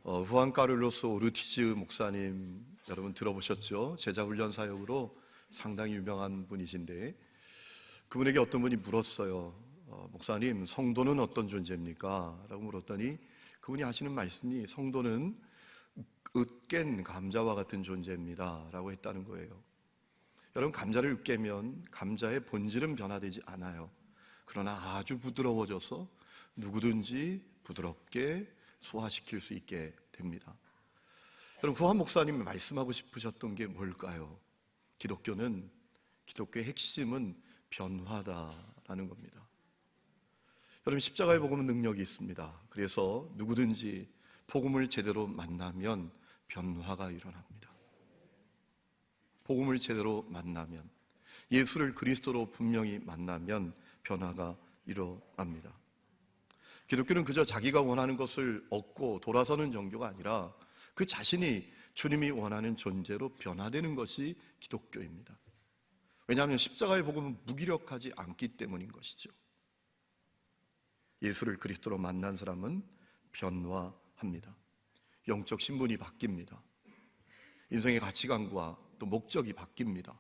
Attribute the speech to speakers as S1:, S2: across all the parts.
S1: 후안 카를로스 오르티즈 목사님 여러분 들어보셨죠? 제자훈련 사역으로 상당히 유명한 분이신데 그분에게 어떤 분이 물었어요. 목사님, 성도는 어떤 존재입니까? 라고 물었더니 그분이 하시는 말씀이 성도는 으깬 감자와 같은 존재입니다 라고 했다는 거예요. 여러분, 감자를 으깨면 감자의 본질은 변화되지 않아요. 그러나 아주 부드러워져서 누구든지 부드럽게 소화시킬 수 있게 됩니다. 여러분, 후안 목사님이 말씀하고 싶으셨던 게 뭘까요? 기독교의 핵심은 변화다라는 겁니다. 여러분, 십자가의 복음은 능력이 있습니다. 그래서 누구든지 복음을 제대로 만나면 변화가 일어납니다. 복음을 제대로 만나면, 예수를 그리스도로 분명히 만나면 변화가 일어납니다. 기독교는 그저 자기가 원하는 것을 얻고 돌아서는 종교가 아니라 그 자신이 주님이 원하는 존재로 변화되는 것이 기독교입니다. 왜냐하면 십자가의 복음은 무기력하지 않기 때문인 것이죠. 예수를 그리스도로 만난 사람은 변화합니다. 영적 신분이 바뀝니다. 인생의 가치관과 또 목적이 바뀝니다.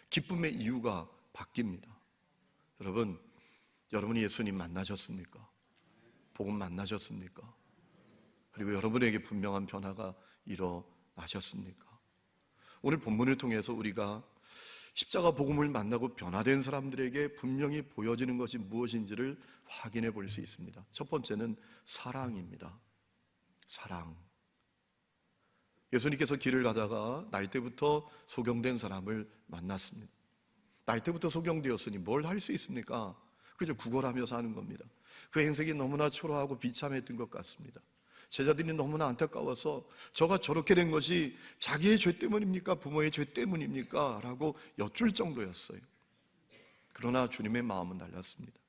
S1: 기쁨의 이유가 바뀝니다. 여러분이 예수님 만나셨습니까? 복음 만나셨습니까? 그리고 여러분에게 분명한 변화가 일어나셨습니까? 오늘 본문을 통해서 우리가 십자가 복음을 만나고 변화된 사람들에게 분명히 보여지는 것이 무엇인지를 확인해 볼 수 있습니다. 첫 번째는 사랑입니다. 사랑. 예수님께서 길을 가다가 날 때부터 소경된 사람을 만났습니다. 날 때부터 소경되었으니 뭘 할 수 있습니까? 그저 구걸하며 사는 겁니다. 그 행색이 너무나 초라하고 비참했던 것 같습니다. 제자들이 너무나 안타까워서 저가 저렇게 된 것이 자기의 죄 때문입니까? 부모의 죄 때문입니까? 라고 여쭐 정도였어요. 그러나 주님의 마음은 달랐습니다.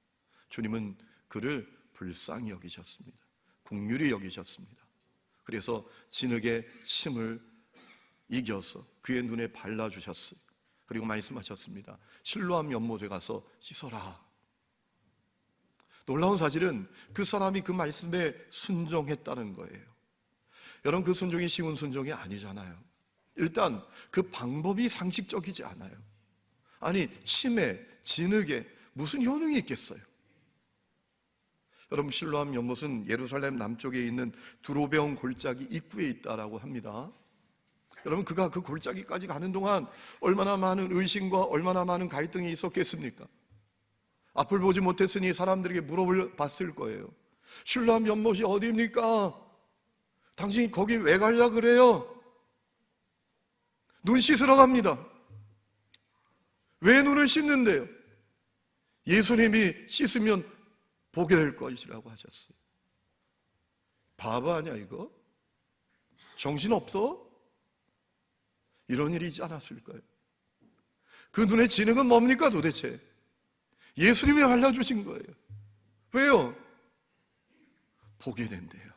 S1: 주님은 그를 불쌍히 여기셨습니다. 긍휼히 여기셨습니다. 그래서 진흙에 침을 이겨서 그의 눈에 발라주셨어요. 그리고 말씀하셨습니다. 실로암 연못에 가서 씻어라. 놀라운 사실은 그 사람이 그 말씀에 순종했다는 거예요. 여러분, 그 순종이 쉬운 순종이 아니잖아요. 일단 그 방법이 상식적이지 않아요. 아니, 침에, 진흙에 무슨 효능이 있겠어요? 여러분, 실로암 연못은 예루살렘 남쪽에 있는 두로베온 골짜기 입구에 있다라고 합니다. 여러분, 그가 그 골짜기까지 가는 동안 얼마나 많은 의심과 얼마나 많은 갈등이 있었겠습니까? 앞을 보지 못했으니 사람들에게 물어봤을 거예요. 실로암 연못이 어디입니까? 당신이 거기 왜 가려고 그래요? 눈 씻으러 갑니다. 왜 눈을 씻는데요? 예수님이 씻으면 보게 될 것이라고 하셨어요. 바보 아니야 이거? 정신없어? 이런 일이 있지 않았을까요? 그 눈의 진흙은 뭡니까 도대체? 예수님이 알려주신 거예요. 왜요? 보게 된대요.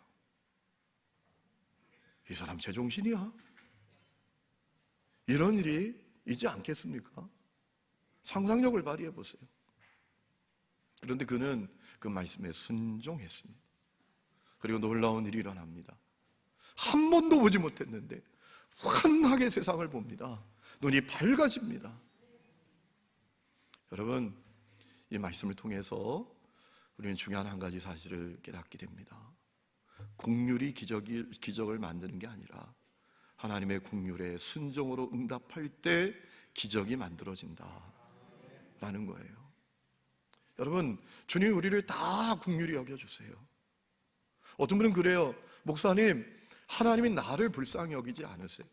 S1: 이 사람 제정신이야? 이런 일이 있지 않겠습니까? 상상력을 발휘해 보세요. 그런데 그는 그 말씀에 순종했습니다. 그리고 놀라운 일이 일어납니다. 한 번도 보지 못했는데 환하게 세상을 봅니다. 눈이 밝아집니다. 여러분, 이 말씀을 통해서 우리는 중요한 한 가지 사실을 깨닫게 됩니다. 긍휼이 기적을 만드는 게 아니라 하나님의 긍휼에 순종으로 응답할 때 기적이 만들어진다라는 거예요. 여러분, 주님 우리를 다 긍휼히 여겨주세요. 어떤 분은 그래요. 목사님, 하나님이 나를 불쌍히 여기지 않으세요.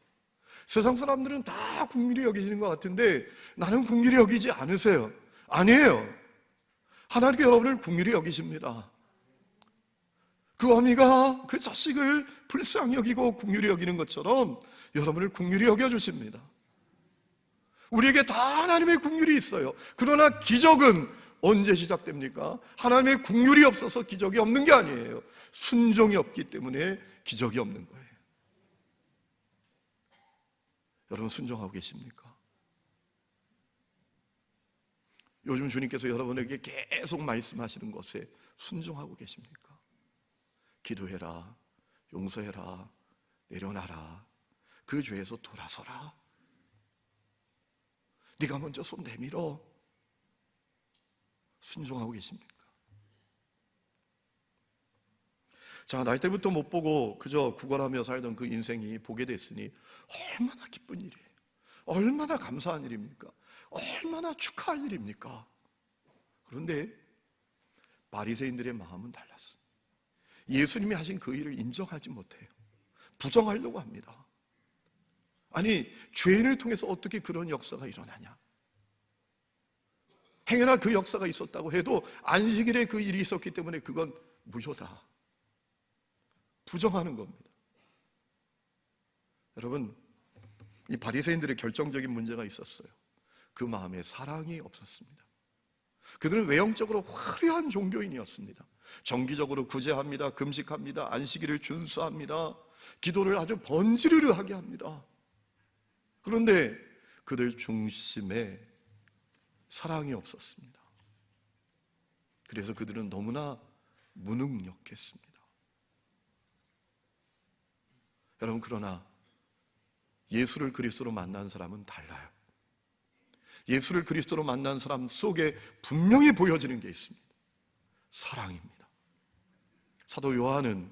S1: 세상 사람들은 다 긍휼히 여기시는 것 같은데 나는 긍휼히 여기지 않으세요. 아니에요. 하나님께 여러분을 긍휼히 여기십니다. 그 어미가 그 자식을 불쌍히 여기고 긍휼히 여기는 것처럼 여러분을 긍휼히 여겨주십니다. 우리에게 다 하나님의 긍휼이 있어요. 그러나 기적은 언제 시작됩니까? 하나님의 긍휼이 없어서 기적이 없는 게 아니에요. 순종이 없기 때문에 기적이 없는 거예요. 여러분, 순종하고 계십니까? 요즘 주님께서 여러분에게 계속 말씀하시는 것에 순종하고 계십니까? 기도해라, 용서해라, 내려놔라, 그 죄에서 돌아서라, 네가 먼저 손 내밀어. 순종하고 계십니까? 자, 날 때부터 못 보고 그저 구걸하며 살던 그 인생이 보게 됐으니 얼마나 기쁜 일이에요. 얼마나 감사한 일입니까? 얼마나 축하할 일입니까? 그런데 바리새인들의 마음은 달랐어요. 예수님이 하신 그 일을 인정하지 못해요. 부정하려고 합니다. 아니, 죄인을 통해서 어떻게 그런 역사가 일어나냐? 행여나 그 역사가 있었다고 해도 안식일에 그 일이 있었기 때문에 그건 무효다. 부정하는 겁니다. 여러분, 이 바리새인들의 결정적인 문제가 있었어요. 그 마음에 사랑이 없었습니다. 그들은 외형적으로 화려한 종교인이었습니다. 정기적으로 구제합니다. 금식합니다. 안식일을 준수합니다. 기도를 아주 번지르르하게 합니다. 그런데 그들 중심에 사랑이 없었습니다. 그래서 그들은 너무나 무능력했습니다. 여러분, 그러나 예수를 그리스도로 만난 사람은 달라요. 예수를 그리스도로 만난 사람 속에 분명히 보여지는 게 있습니다. 사랑입니다. 사도 요한은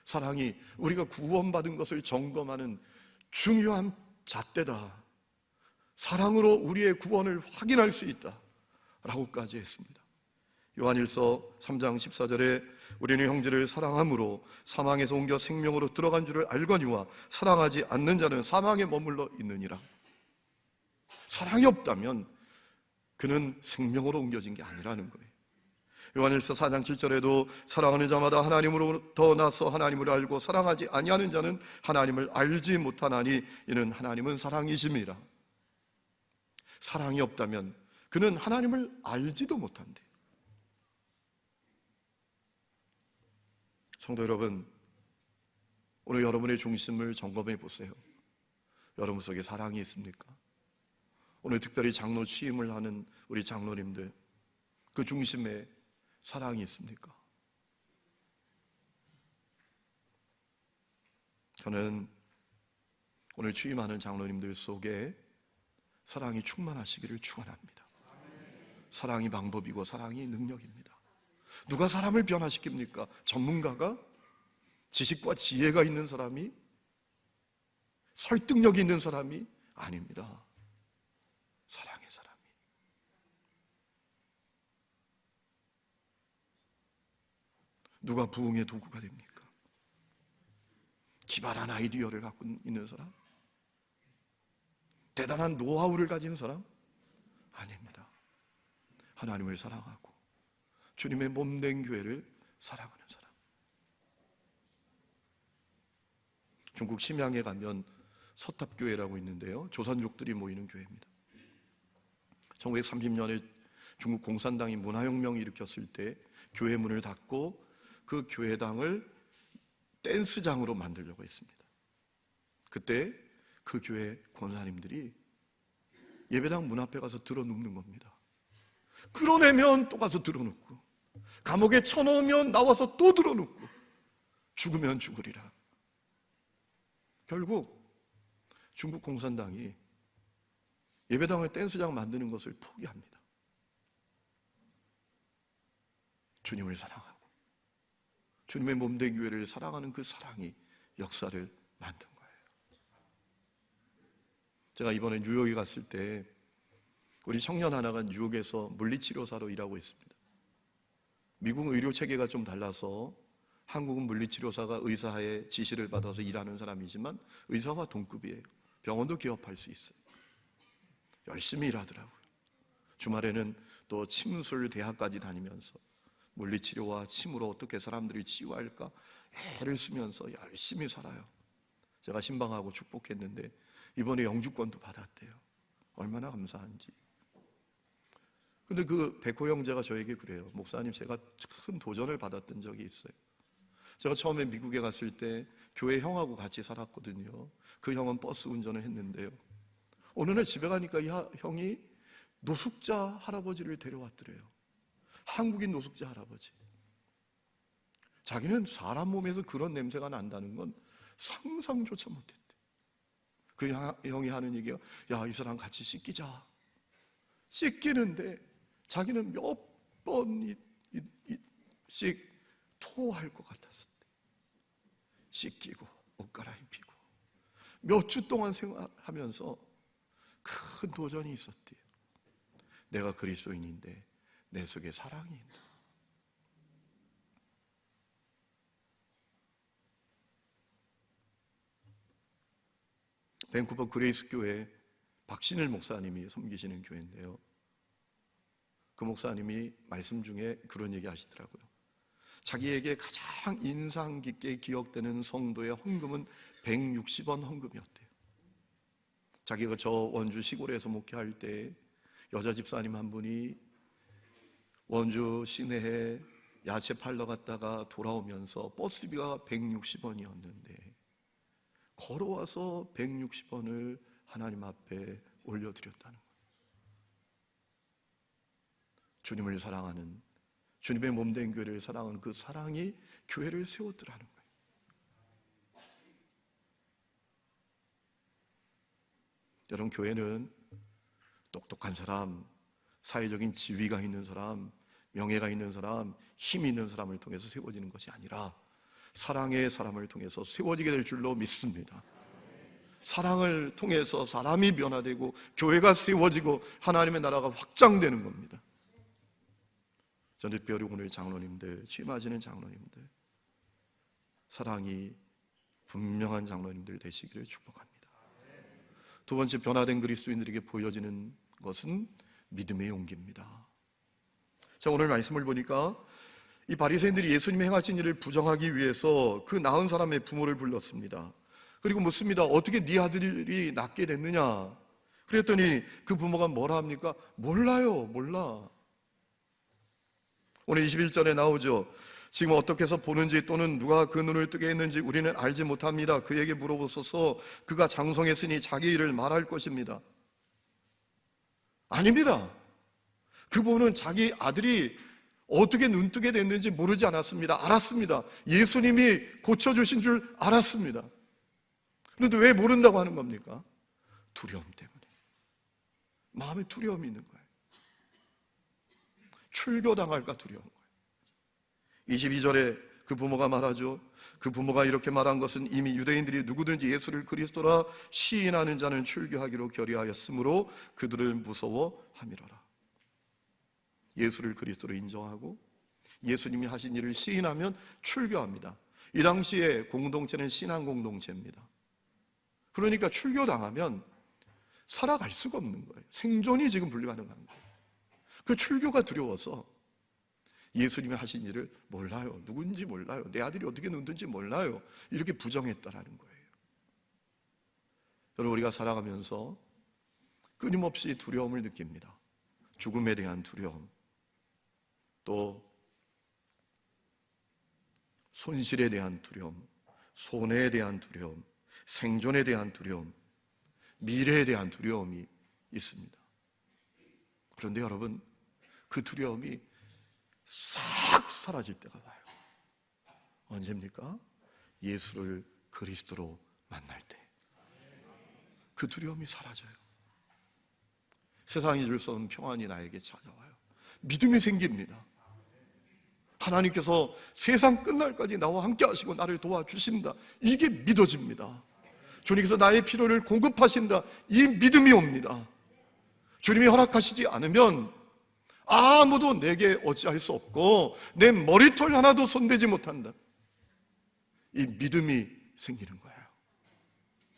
S1: 사랑이 우리가 구원받은 것을 점검하는 중요한 잣대다. 사랑으로 우리의 구원을 확인할 수 있다 라고까지 했습니다. 요한일서 3장 14절에 우리는 형제를 사랑함으로 사망에서 옮겨 생명으로 들어간 줄을 알거니와 사랑하지 않는 자는 사망에 머물러 있느니라. 사랑이 없다면 그는 생명으로 옮겨진 게 아니라는 거예요. 요한일서 4장 7절에도 사랑하는 자마다 하나님으로부터 나서 하나님을 알고 사랑하지 아니하는 자는 하나님을 알지 못하나니 이는 하나님은 사랑이심이라. 사랑이 없다면 그는 하나님을 알지도 못한대. 성도 여러분, 오늘 여러분의 중심을 점검해 보세요. 여러분 속에 사랑이 있습니까? 오늘 특별히 장로 취임을 하는 우리 장로님들, 그 중심에 사랑이 있습니까? 저는 오늘 취임하는 장로님들 속에 사랑이 충만하시기를 축원합니다. 사랑이 방법이고 사랑이 능력입니다. 누가 사람을 변화시킵니까? 전문가가? 지식과 지혜가 있는 사람이? 설득력이 있는 사람이? 아닙니다. 사랑의 사람이. 누가 부흥의 도구가 됩니까? 기발한 아이디어를 갖고 있는 사람? 대단한 노하우를 가진 사람? 아닙니다. 하나님을 사랑하고 주님의 몸된 교회를 사랑하는 사람. 중국 심양에 가면 서탑교회라고 있는데요, 조선족들이 모이는 교회입니다. 1930년에 중국 공산당이 문화혁명을 일으켰을 때 교회 문을 닫고 그 교회당을 댄스장으로 만들려고 했습니다. 그때 그 교회 권사님들이 예배당 문 앞에 가서 들어눕는 겁니다. 끌어내면 또 가서 들어눕고, 감옥에 쳐넣으면 나와서 또 들어눕고, 죽으면 죽으리라. 결국 중국 공산당이 예배당을 댄스장 만드는 것을 포기합니다. 주님을 사랑하고 주님의 몸된 교회를 사랑하는 그 사랑이 역사를 만든 거예요. 제가 이번에 뉴욕에 갔을 때 우리 청년 하나가 뉴욕에서 물리치료사로 일하고 있습니다. 미국은 의료 체계가 좀 달라서 한국은 물리치료사가 의사의 지시를 받아서 일하는 사람이지만 의사와 동급이에요. 병원도 개업할 수 있어요. 열심히 일하더라고요. 주말에는 또 침술 대학까지 다니면서 물리치료와 침으로 어떻게 사람들을 치유할까 애를 쓰면서 열심히 살아요. 제가 신방하고 축복했는데 이번에 영주권도 받았대요. 얼마나 감사한지. 근데 그 백호 형제가 저에게 그래요. 목사님, 제가 큰 도전을 받았던 적이 있어요. 제가 처음에 미국에 갔을 때 교회 형하고 같이 살았거든요. 그 형은 버스 운전을 했는데요, 어느 날 집에 가니까 이 형이 노숙자 할아버지를 데려왔더래요. 한국인 노숙자 할아버지. 자기는 사람 몸에서 그런 냄새가 난다는 건 상상조차 못했대. 그 형이 하는 얘기가, 야, 이 사람 같이 씻기자. 씻기는데 자기는 몇 번씩 토할 것 같았을 때 씻기고 옷 갈아입히고 몇 주 동안 생활하면서 큰 도전이 있었대요. 내가 그리스도인인데 내 속에 사랑이 있다. 밴쿠버 그레이스 교회 박신일 목사님이 섬기시는 교회인데요, 그 목사님이 말씀 중에 그런 얘기 하시더라고요. 자기에게 가장 인상 깊게 기억되는 성도의 헌금은 160원 헌금이었대요. 자기가 저 원주 시골에서 목회할 때 여자 집사님 한 분이 원주 시내에 야채 팔러 갔다가 돌아오면서 버스비가 160원이었는데 걸어와서 160원을 하나님 앞에 올려드렸다는 거예요. 주님을 사랑하는, 주님의 몸된 교회를 사랑하는 그 사랑이 교회를 세웠더라는 거예요. 여러분, 교회는 똑똑한 사람, 사회적인 지위가 있는 사람, 명예가 있는 사람, 힘이 있는 사람을 통해서 세워지는 것이 아니라 사랑의 사람을 통해서 세워지게 될 줄로 믿습니다. 사랑을 통해서 사람이 변화되고 교회가 세워지고 하나님의 나라가 확장되는 겁니다. 저는 특별히 오늘 장로님들, 취임하시는 장로님들, 사랑이 분명한 장로님들 되시기를 축복합니다. 두 번째, 변화된 그리스도인들에게 보여지는 것은 믿음의 용기입니다. 자, 오늘 말씀을 보니까 이 바리새인들이 예수님이 행하신 일을 부정하기 위해서 그 낳은 사람의 부모를 불렀습니다. 그리고 묻습니다. 어떻게 네 아들이 낫게 됐느냐? 그랬더니 그 부모가 뭐라 합니까? 몰라요, 몰라. 오늘 21절에 나오죠. 지금 어떻게 해서 보는지 또는 누가 그 눈을 뜨게 했는지 우리는 알지 못합니다. 그에게 물어보소서. 그가 장성했으니 자기 일을 말할 것입니다. 아닙니다. 그 부모는 자기 아들이 어떻게 눈뜨게 됐는지 모르지 않았습니다. 알았습니다. 예수님이 고쳐주신 줄 알았습니다. 그런데 왜 모른다고 하는 겁니까? 두려움 때문에. 마음에 두려움이 있는 거예요. 출교당할까 두려운 거예요. 22절에 그 부모가 말하죠. 그 부모가 이렇게 말한 것은 이미 유대인들이 누구든지 예수를 그리스도라 시인하는 자는 출교하기로 결의하였으므로 그들을 무서워함이로라. 예수를 그리스도로 인정하고 예수님이 하신 일을 시인하면 출교합니다. 이 당시에 공동체는 신앙 공동체입니다. 그러니까 출교당하면 살아갈 수가 없는 거예요. 생존이 지금 불가능한 거예요. 그 출교가 두려워서 예수님이 하신 일을 몰라요. 누군지 몰라요. 내 아들이 어떻게 눈든지 몰라요. 이렇게 부정했다라는 거예요. 여러분, 우리가 살아가면서 끊임없이 두려움을 느낍니다. 죽음에 대한 두려움, 또 손실에 대한 두려움, 손해에 대한 두려움, 생존에 대한 두려움, 미래에 대한 두려움이 있습니다. 그런데 여러분, 그 두려움이 싹 사라질 때가 와요. 언제입니까? 예수를 그리스도로 만날 때. 그 두려움이 사라져요. 세상이 줄 수 없는 평안이 나에게 찾아와요. 믿음이 생깁니다. 하나님께서 세상 끝날까지 나와 함께 하시고 나를 도와주신다. 이게 믿어집니다. 주님께서 나의 필요를 공급하신다. 이 믿음이 옵니다. 주님이 허락하시지 않으면 아무도 내게 어찌할 수 없고 내 머리털 하나도 손대지 못한다. 이 믿음이 생기는 거예요.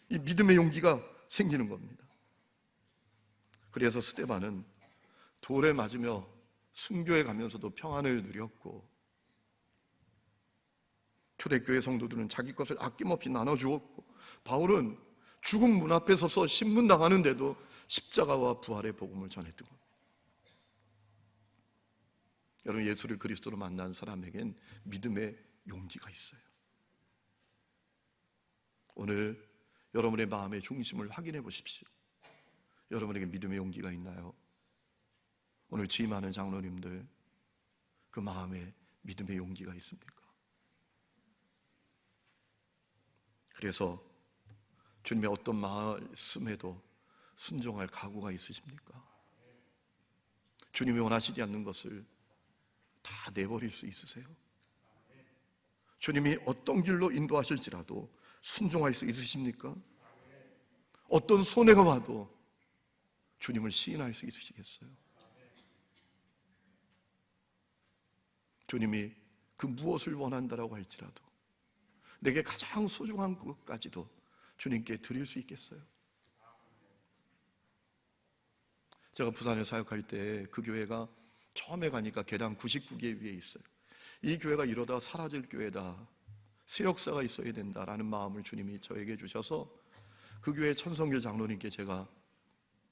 S1: 이 믿음의 용기가 생기는 겁니다. 그래서 스데반은 돌에 맞으며 순교에 가면서도 평안을 누렸고, 초대교회 성도들은 자기 것을 아낌없이 나눠주었고, 바울은 죽음 문 앞에 서서 신문당하는데도 십자가와 부활의 복음을 전했던 겁니다. 여러분, 예수를 그리스도로 만난 사람에겐 믿음의 용기가 있어요. 오늘 여러분의 마음의 중심을 확인해 보십시오. 여러분에게 믿음의 용기가 있나요? 오늘 취임하는 장로님들, 그 마음에 믿음의 용기가 있습니까? 그래서 주님의 어떤 말씀에도 순종할 각오가 있으십니까? 주님이 원하시지 않는 것을 다 내버릴 수 있으세요? 주님이 어떤 길로 인도하실지라도 순종할 수 있으십니까? 어떤 손해가 와도 주님을 시인할 수 있으시겠어요? 주님이 그 무엇을 원한다라고 할지라도 내게 가장 소중한 것까지도 주님께 드릴 수 있겠어요? 제가 부산에 사역할 때 그 교회가 처음에 가니까 계단 99개 위에 있어요. 이 교회가 이러다 사라질 교회다, 새 역사가 있어야 된다라는 마음을 주님이 저에게 주셔서 그 교회 천성길 장로님께 제가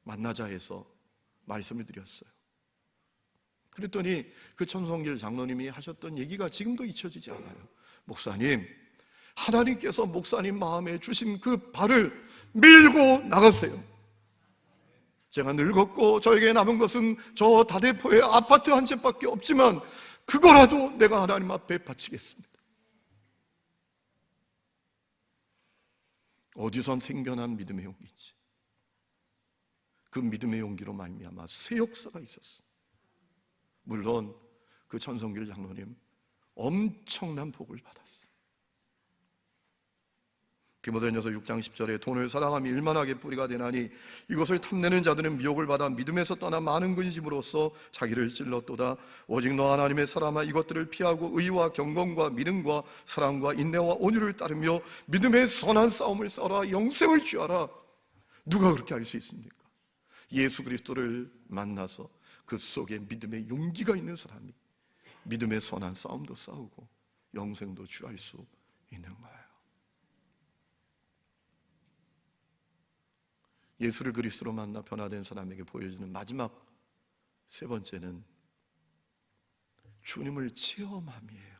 S1: 만나자 해서 말씀을 드렸어요. 그랬더니 그 천성길 장로님이 하셨던 얘기가 지금도 잊혀지지 않아요. 목사님, 하나님께서 목사님 마음에 주신 그 발을 밀고 나갔어요. 제가 늙었고 저에게 남은 것은 저 다대포의 아파트 한 채밖에 없지만 그거라도 내가 하나님 앞에 바치겠습니다. 어디선 생겨난 믿음의 용기인지 그 믿음의 용기로 말미암아 새 역사가 있었어요. 물론 그 천성길 장로님 엄청난 복을 받았어요. 디모데전서 6장 10절에 돈을 사랑함이 일만하게 뿌리가 되나니 이것을 탐내는 자들은 미혹을 받아 믿음에서 떠나 많은 근심으로써 자기를 찔렀도다. 오직 너 하나님의 사람아 이것들을 피하고 의와 경건과 믿음과 사랑과 인내와 온유를 따르며 믿음의 선한 싸움을 싸우라. 영생을 취하라. 누가 그렇게 할 수 있습니까? 예수 그리스도를 만나서 그 속에 믿음의 용기가 있는 사람이 믿음의 선한 싸움도 싸우고 영생도 취할 수 있는 거예요. 예수를 그리스도로 만나 변화된 사람에게 보여주는 마지막 세 번째는 주님을 체험함이에요.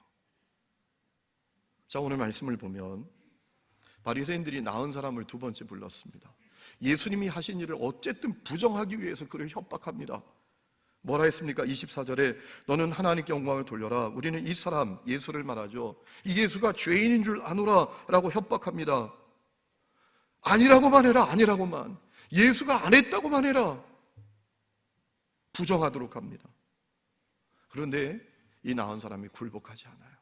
S1: 자, 오늘 말씀을 보면 바리새인들이 나은 사람을 두 번째 불렀습니다. 예수님이 하신 일을 어쨌든 부정하기 위해서 그를 협박합니다. 뭐라 했습니까? 24절에 너는 하나님께 영광을 돌려라. 우리는 이 사람 예수를 말하죠. 이 예수가 죄인인 줄 아노라 라고 협박합니다. 아니라고만 해라. 아니라고만. 예수가 안 했다고만 해라. 부정하도록 합니다. 그런데 이 나은 사람이 굴복하지 않아요.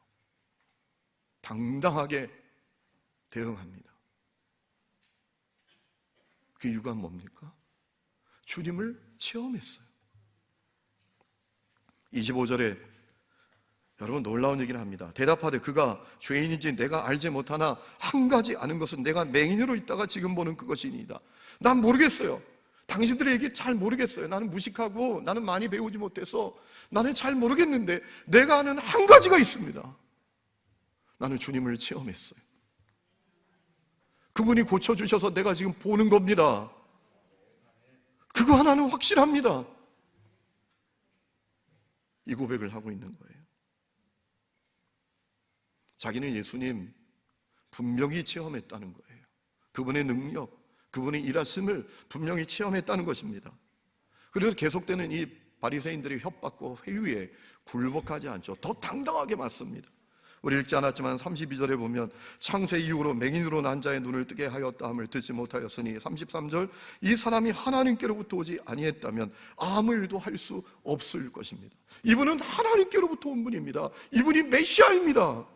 S1: 당당하게 대응합니다. 그 이유가 뭡니까? 주님을 체험했어요. 25절에 여러분 놀라운 얘기를 합니다. 대답하되 그가 죄인인지 내가 알지 못하나 한 가지 아는 것은 내가 맹인으로 있다가 지금 보는 그것이니이다. 난 모르겠어요. 당신들의 얘기 잘 모르겠어요. 나는 무식하고 나는 많이 배우지 못해서 나는 잘 모르겠는데 내가 아는 한 가지가 있습니다. 나는 주님을 체험했어요. 그분이 고쳐주셔서 내가 지금 보는 겁니다. 그거 하나는 확실합니다. 이 고백을 하고 있는 거예요. 자기는 예수님 분명히 체험했다는 거예요. 그분의 능력, 그분의 일하심을 분명히 체험했다는 것입니다. 그래서 계속되는 이 바리새인들의 협박과 회유에 굴복하지 않죠. 더 당당하게 맞습니다. 우리 읽지 않았지만 32절에 보면 창세 이후로 맹인으로 난 자의 눈을 뜨게 하였다 함을 듣지 못하였으니 33절 이 사람이 하나님께로부터 오지 아니했다면 아무 일도 할 수 없을 것입니다. 이분은 하나님께로부터 온 분입니다. 이분이 메시아입니다.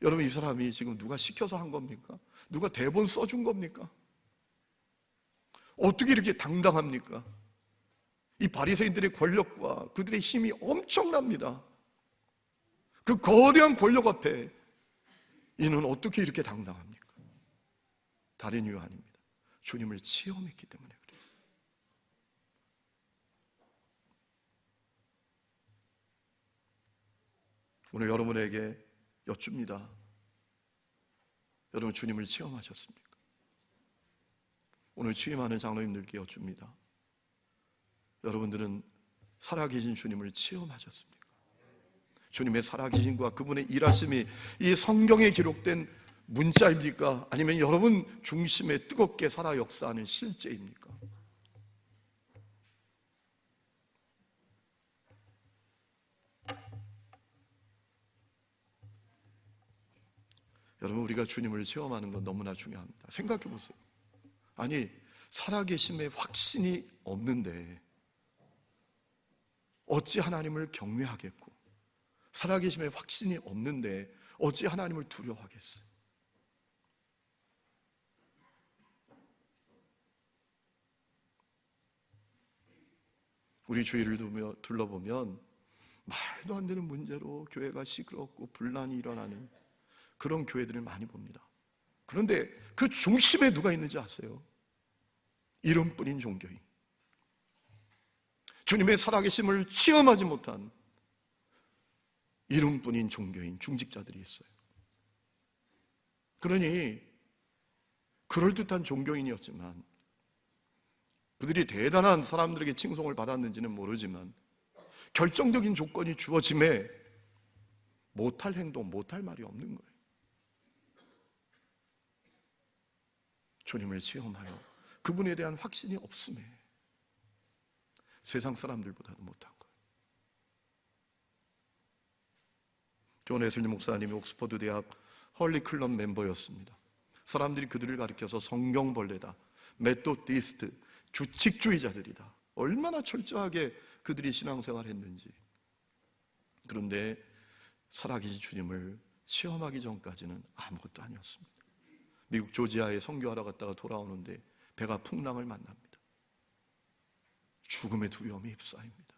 S1: 여러분, 이 사람이 지금 누가 시켜서 한 겁니까? 누가 대본 써준 겁니까? 어떻게 이렇게 당당합니까? 이 바리새인들의 권력과 그들의 힘이 엄청납니다. 그 거대한 권력 앞에 이는 어떻게 이렇게 당당합니까? 다른 이유 아닙니다. 주님을 체험했기 때문에 그래요. 오늘 여러분에게 여쭙니다. 여러분 주님을 체험하셨습니까? 오늘 취임하는 장로님들께 여쭙니다. 여러분들은 살아계신 주님을 체험하셨습니까? 주님의 살아계심과 그분의 일하심이 이 성경에 기록된 문자입니까? 아니면 여러분 중심에 뜨겁게 살아 역사하는 실제입니까? 여러분, 우리가 주님을 체험하는 건 너무나 중요합니다. 생각해 보세요. 아니, 살아계심에 확신이 없는데 어찌 하나님을 경외하겠고, 살아계심에 확신이 없는데 어찌 하나님을 두려워하겠어요? 우리 주위를 둘러보면 말도 안 되는 문제로 교회가 시끄럽고 분란이 일어나는 그런 교회들을 많이 봅니다. 그런데 그 중심에 누가 있는지 아세요? 이름뿐인 종교인, 주님의 살아계심을 체험하지 못한 이름뿐인 종교인, 중직자들이 있어요. 그러니 그럴듯한 종교인이었지만, 그들이 대단한 사람들에게 칭송을 받았는지는 모르지만 결정적인 조건이 주어짐에 못할 행동, 못할 말이 없는 거예요. 주님을 체험하여 그분에 대한 확신이 없음에 세상 사람들보다도 못한 거예요. 존 웨슬리 목사님이 옥스퍼드 대학 헐리 클럽 멤버였습니다. 사람들이 그들을 가리켜서 성경벌레다, 메토디스트, 규칙주의자들이다, 얼마나 철저하게 그들이 신앙생활을 했는지. 그런데 살아계신 주님을 체험하기 전까지는 아무것도 아니었습니다. 미국 조지아에 선교하러 갔다가 돌아오는데 배가 풍랑을 만납니다. 죽음의 두려움이 휩싸입니다.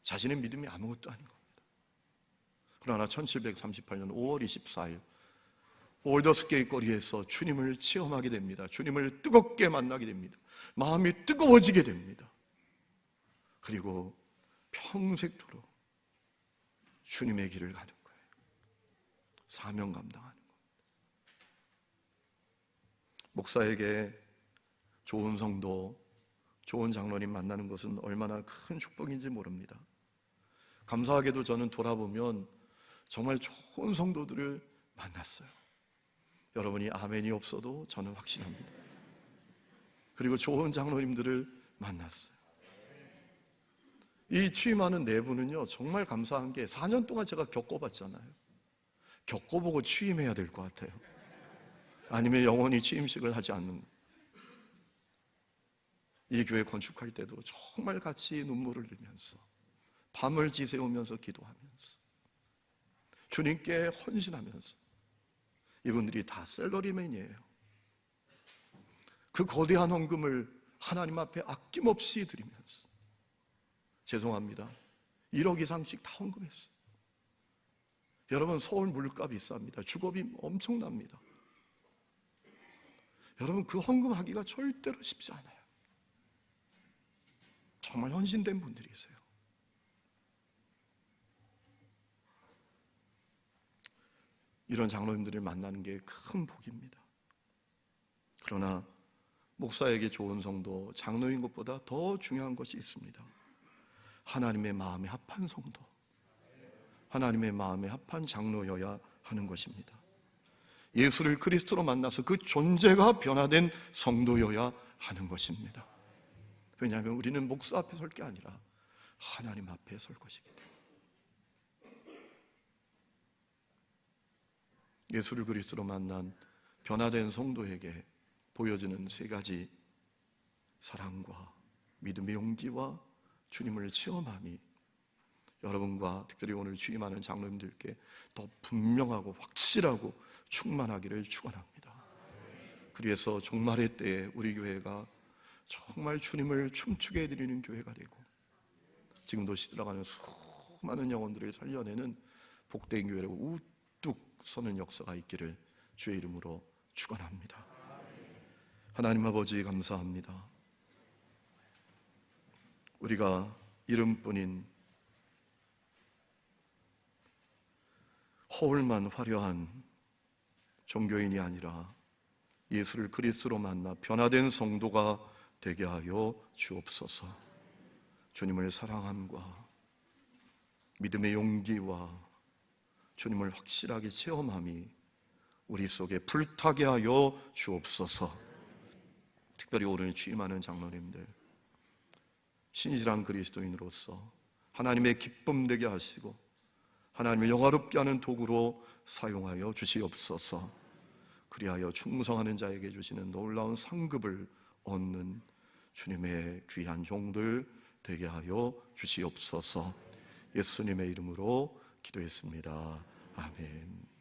S1: 자신의 믿음이 아무것도 아닌 겁니다. 그러나 1738년 5월 24일 올더스게이 거리에서 주님을 체험하게 됩니다. 주님을 뜨겁게 만나게 됩니다. 마음이 뜨거워지게 됩니다. 그리고 평생토록 주님의 길을 가는 거예요. 사명 감당하는 겁니다. 목사에게 좋은 성도, 좋은 장로님 만나는 것은 얼마나 큰 축복인지 모릅니다. 감사하게도 저는 돌아보면 정말 좋은 성도들을 만났어요. 여러분이 아멘이 없어도 저는 확신합니다. 그리고 좋은 장로님들을 만났어요. 이 취임하는 네 분은요, 정말 감사한 게 4년 동안 제가 겪어봤잖아요. 겪어보고 취임해야 될 것 같아요. 아니면 영원히 취임식을 하지 않는. 이 교회 건축할 때도 정말 같이 눈물을 흘리면서 밤을 지새우면서 기도하면서 주님께 헌신하면서, 이분들이 다 셀러리맨이에요. 그 거대한 헌금을 하나님 앞에 아낌없이 드리면서, 죄송합니다, 1억 이상씩 다 헌금했어요. 여러분, 서울 물가 비쌉니다. 주거비 엄청납니다. 여러분, 그 헌금하기가 절대로 쉽지 않아요. 정말 헌신된 분들이세요. 이런 장로님들을 만나는 게 큰 복입니다. 그러나 목사에게 좋은 성도, 장로인 것보다 더 중요한 것이 있습니다. 하나님의 마음에 합한 성도, 하나님의 마음에 합한 장로여야 하는 것입니다. 예수를 그리스도로 만나서 그 존재가 변화된 성도여야 하는 것입니다. 왜냐하면 우리는 목사 앞에 설 게 아니라 하나님 앞에 설 것이기 때문에. 예수를 그리스도로 만난 변화된 성도에게 보여지는 세 가지 사랑과 믿음의 용기와 주님을 체험함이 여러분과 특별히 오늘 주임하는 장로님들께 더 분명하고 확실하고 충만하기를 축원합니다. 그래서 종말의 때에 우리 교회가 정말 주님을 춤추게 해드리는 교회가 되고, 지금도 시들어가는 수많은 영혼들을 살려내는 복된 교회라고 우뚝 서는 역사가 있기를 주의 이름으로 축원합니다. 하나님 아버지, 감사합니다. 우리가 이름뿐인 허울만 화려한 종교인이 아니라 예수를 그리스도로 만나 변화된 성도가 되게 하여 주옵소서. 주님을 사랑함과 믿음의 용기와 주님을 확실하게 체험함이 우리 속에 불타게 하여 주옵소서. 특별히 오늘 취임하는 장로님들, 신실한 그리스도인으로서 하나님의 기쁨 되게 하시고 하나님을 영화롭게 하는 도구로 사용하여 주시옵소서. 그리하여 충성하는 자에게 주시는 놀라운 상급을 얻는 주님의 귀한 종들 되게 하여 주시옵소서. 예수님의 이름으로 기도했습니다. 아멘.